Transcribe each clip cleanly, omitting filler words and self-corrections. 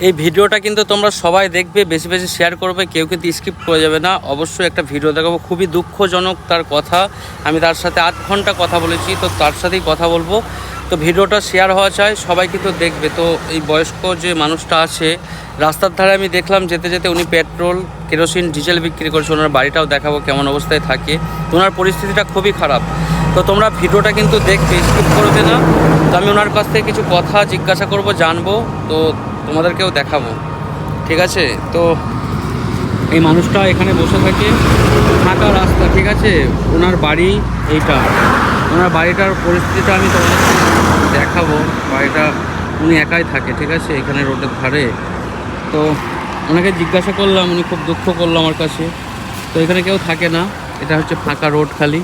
এই ভিডিওটা কিন্তু তোমরা সবাই দেখবে, বেশি বেশি শেয়ার করবে, কেউ কিন্তু স্কিপ করে যাবে না। অবশ্যই একটা ভিডিও দেখাবো, খুবই দুঃখজনক তার কথা। আমি তার সাথে 8 ঘন্টা কথা বলেছি, তো তার সাথেই কথা বলবো। তো ভিডিওটা শেয়ার হওয়া চাই, সবাই কিন্তু দেখবে। তো এই বয়স্ক যে মানুষটা আছে রাস্তার ধারে, আমি দেখলাম যেতে যেতে উনি পেট্রোল, কেরোসিন, ডিজেল বিক্রি করছে। ওনার বাড়িটাও দেখাবো কেমন অবস্থায় থাকে। তো ওনার পরিস্থিতিটা খুবই খারাপ। তো তোমরা ভিডিওটা কিন্তু দেখবে, স্কিপ করবে না। তো আমি ওনার কাছ থেকে কিছু কথা জিজ্ঞাসা করব, জানবো, তো তোমাদেরকেও দেখাবো, ঠিক আছে? তো এই মানুষটা এখানে বসে থাকে, ফাঁকা রাস্তা, ঠিক আছে? ওনার বাড়ি এইটা, ওনার বাড়িটার পরিস্থিতিটা আমি তোমাদেরকে দেখাবো। বাড়িটা উনি একাই থাকে, ঠিক আছে, এখানে রোডের ধারে। তো ওনাকে জিজ্ঞাসা করলাম, উনি খুব দুঃখ করলো আমার কাছে। তো এখানে কেউ থাকে না, এটা হচ্ছে ফাঁকা রোড খালি।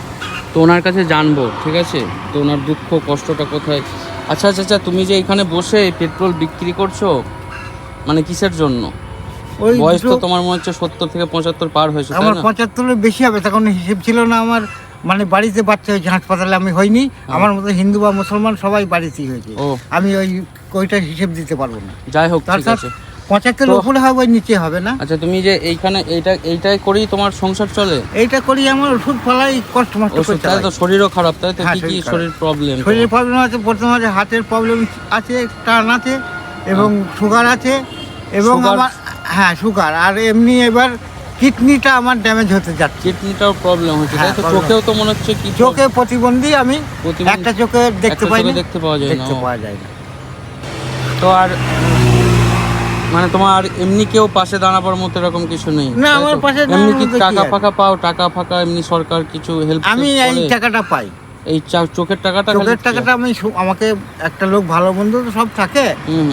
তো ওনার কাছে জানবো, ঠিক আছে, তো ওনার দুঃখ কষ্টটা কোথায়। আচ্ছা আচ্ছা আচ্ছা, তুমি যে এখানে বসে পেট্রোল বিক্রি করছো, মানে কিসের জন্য? বয়স তো তোমার মনে হচ্ছে 70 থেকে 75 পার হয়েছে। আমার 75-এর বেশি হবে, তখন হিসেব ছিল না আমার। মানে বাড়িতে বাচ্চা হয়েছে, হাসপাতালে আমি হইনি। আমার মতো হিন্দু বা মুসলমান সবাই বাড়িতেই হয়েছে। আমি ওইটা হিসেব দিতে পারবো না। যাই হোক, ঠিক আছে, 75 উপরে হবে, নিচে হবে না। আচ্ছা, তুমি যে এইখানে এইটাই করেই তোমার সংসার চলে? এইটা করি, আমার ওষুধ ফলাই কষ্ট মষ্ট করে চালাই। তো শরীরও খারাপ, তাই তো? কি শরীর প্রবলেম? শরীরের প্রবলেম আছে, প্রথমে আছে হার্টের প্রবলেম আছে, টান আছে, এবং সুগার আছে, এবং আমার সুগার। আর এমনি এবার কিডনিটা আমার ড্যামেজ হতে যাচ্ছে। কিডনিটাও প্রবলেম হচ্ছে, তাই তো? চোখেও তো মনে হচ্ছে কি? চোখে প্রতিবন্ধী আমি, একটা চোখে দেখতে পাই না, দেখতে পাওয়া যায় না। না। তো আর মানে তোমার এমনি কেউ পাশে দাঁড়াবার মতো এরকম কিছু নেই? না, আমার পাশে এমনি কি টাকা পাও? টাকা ফাঁকা এমনি সরকার কিছু হেল্প? আমি এই টাকাটা পাই, এই চোখের টাকাটা আমি আমাকে একটা লোক, ভালো বন্ধু তো সব থাকে,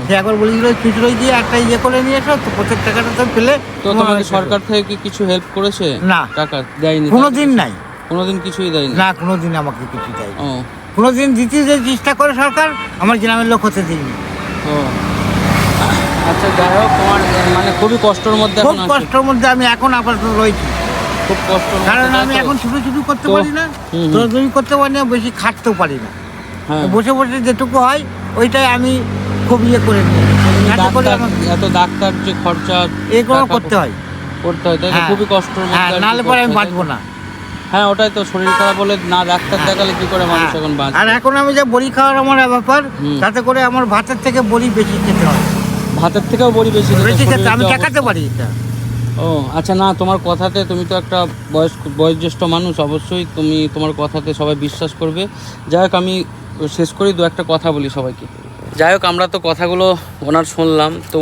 সে একবার বলেছিল খুচরো দিয়ে একটা করে নিয়ে এসো, তো প্রত্যেক টাকাটা তো পেলে। তো তোমাকে সরকার থেকে কি কিছু হেল্প করেছে? না, টাকা দেয়নি কোনোদিন। নাই, কোনোদিন কিছুই দেয়নি? না, কোনোদিন আমাকে কিছু দেয়নি। কোনোদিন দিতে যে চেষ্টা করে সরকার, আমার গ্রামের লোক হতে দিইনি। আচ্ছা, যাই হোক, তোমার মানে খুবই কষ্টের মধ্যে, খুব কষ্টের মধ্যে আমি এখন আপাতত রয়েছি। খুব কষ্ট, কারণ আমি এখন ছুটো করতে পারি না, দৌড়দৌড়ি করতে পারি না, বেশি খাটতেও পারি না। বসে বসে যেটুকু হয় ওইটাই আমি খুব করে নিই। এত ডাক্তার যে খরচা, এগুলো করতে হয়, তাই তো? খুবই কষ্টের মধ্যে, নাহলে পরে আমি বাঁচবো না। হ্যাঁ, ওটাই তো, শরীর খারাপ হলে না ডাক্তার দেখালে কি করে মানুষ এখন বাঁচবে? আর এখন আমি যে বড়ি খাওয়ার আমার ব্যাপার, তাতে করে আমার ভাতের থেকে বড়ি বেশি খেতে হয়। ভাতের থেকেও বড়ি বেশি খেতে আমি দেখাতে পারি এটা। আচ্ছা, না, তোমার কথাতে, তুমি তো একটা বয়োজ্যেষ্ঠ মানুষ, অবশ্যই তুমি, তোমার কথাতে সবাই বিশ্বাস করবে। যাই হোক, আমি শেষ করি, 2-1 কথা বলি সবাইকে। যাই হোক, আমরা তো কথাগুলো ওনার শুনলাম। তো